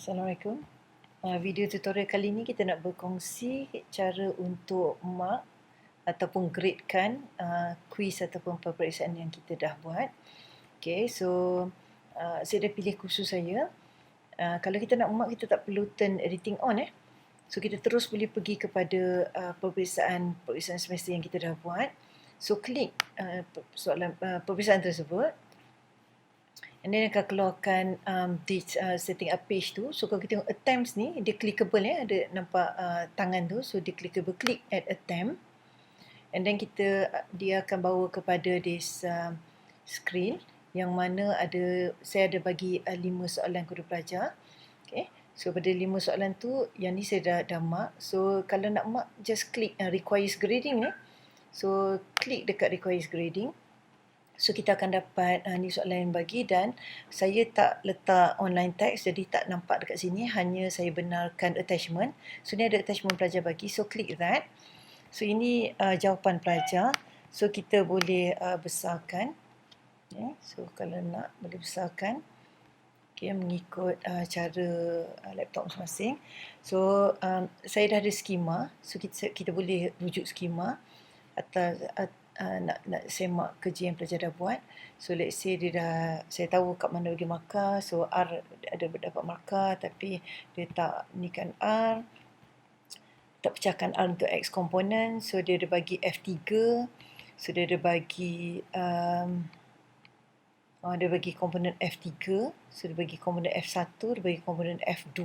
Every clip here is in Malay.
Assalamualaikum. Video tutorial kali ini kita nak berkongsi cara untuk mark ataupun gradekan kuiz ataupun peperiksaan yang kita dah buat. Okay, so saya dah pilih kursus saya. Kalau kita nak mark, kita tak perlu turn editing on. So kita terus boleh pergi kepada peperiksaan semester yang kita dah buat. So klik soalan peperiksaan tersebut. And then akan keluarkan setting up page tu. So kalau kita tengok attempts ni, dia clickable ya. Ada nampak tangan tu. So dia clickable, click add attempt. And then dia akan bawa kepada this screen yang mana saya ada bagi 5 soalan kepada pelajar. Okay. So pada 5 soalan tu, yang ni saya dah mark. So kalau nak mark, just click requires grading ni. So klik dekat requires grading. So kita akan dapat ni soalan yang bagi, dan saya tak letak online text, jadi tak nampak dekat sini, hanya saya benarkan attachment. So ni ada attachment pelajar bagi, so click that. So ini jawapan pelajar. So kita boleh besarkan. Okay. So kalau nak boleh besarkan. Okay, mengikut cara laptop masing-masing. So saya dah ada skema. So kita boleh rujuk skema atas nak semak kerja yang pelajar dah buat. So let's say saya tahu kat mana bagi markah. So R ada dapat markah, tapi dia tak ni kan R, tak pecahkan R untuk X komponen. So dia ada bagi F3. So dia ada bagi dia bagi komponen F3. So dia bagi komponen F1, dia bagi komponen F2.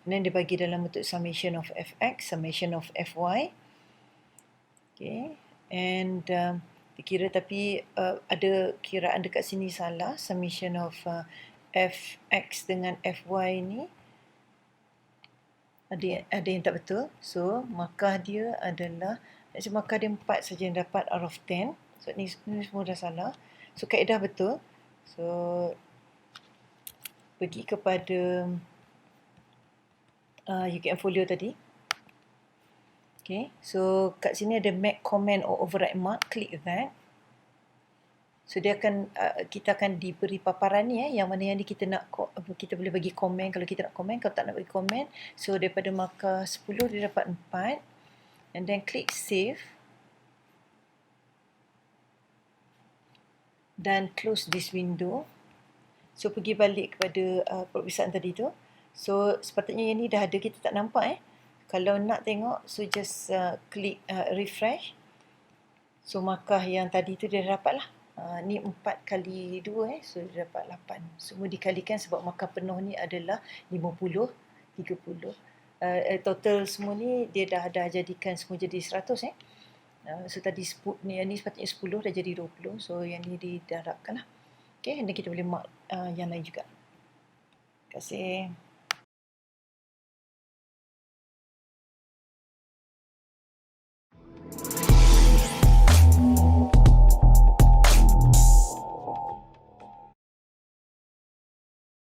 And then dia bagi dalam bentuk summation of Fx, summation of Fy. Okay. And dikira, tapi ada kiraan dekat sini salah. Summation of Fx dengan Fy ni ada yang tak betul. So markah dia adalah, markah dia 4 saja yang dapat out of 10. So ni semua dah salah. So kaedah betul. So pergi kepada UKMFolio tadi. Okay, so kat sini ada make comment or override mark, click that. So dia akan kita akan diberi paparan ni yang mana yang kita nak, kita boleh bagi komen kalau kita nak komen, kalau tak nak bagi komen. So daripada markah 10 dia dapat 4. And then click save. Dan close this window. So pergi balik kepada peperiksaan tadi tu. So sepatutnya yang ni dah ada, kita tak nampak Kalau nak tengok, so just klik refresh. So markah yang tadi tu dia dapat lah. Ni 4 kali 2 so dia dapat 8. Semua dikalikan sebab markah penuh ni adalah 50, 30. Total semua ni dia dah jadikan semua jadi 100 So tadi yang ni sepatutnya 10 dah jadi 20. So yang ni didarabkan lah. Okay, dan kita boleh mark yang lain juga. Terima kasih.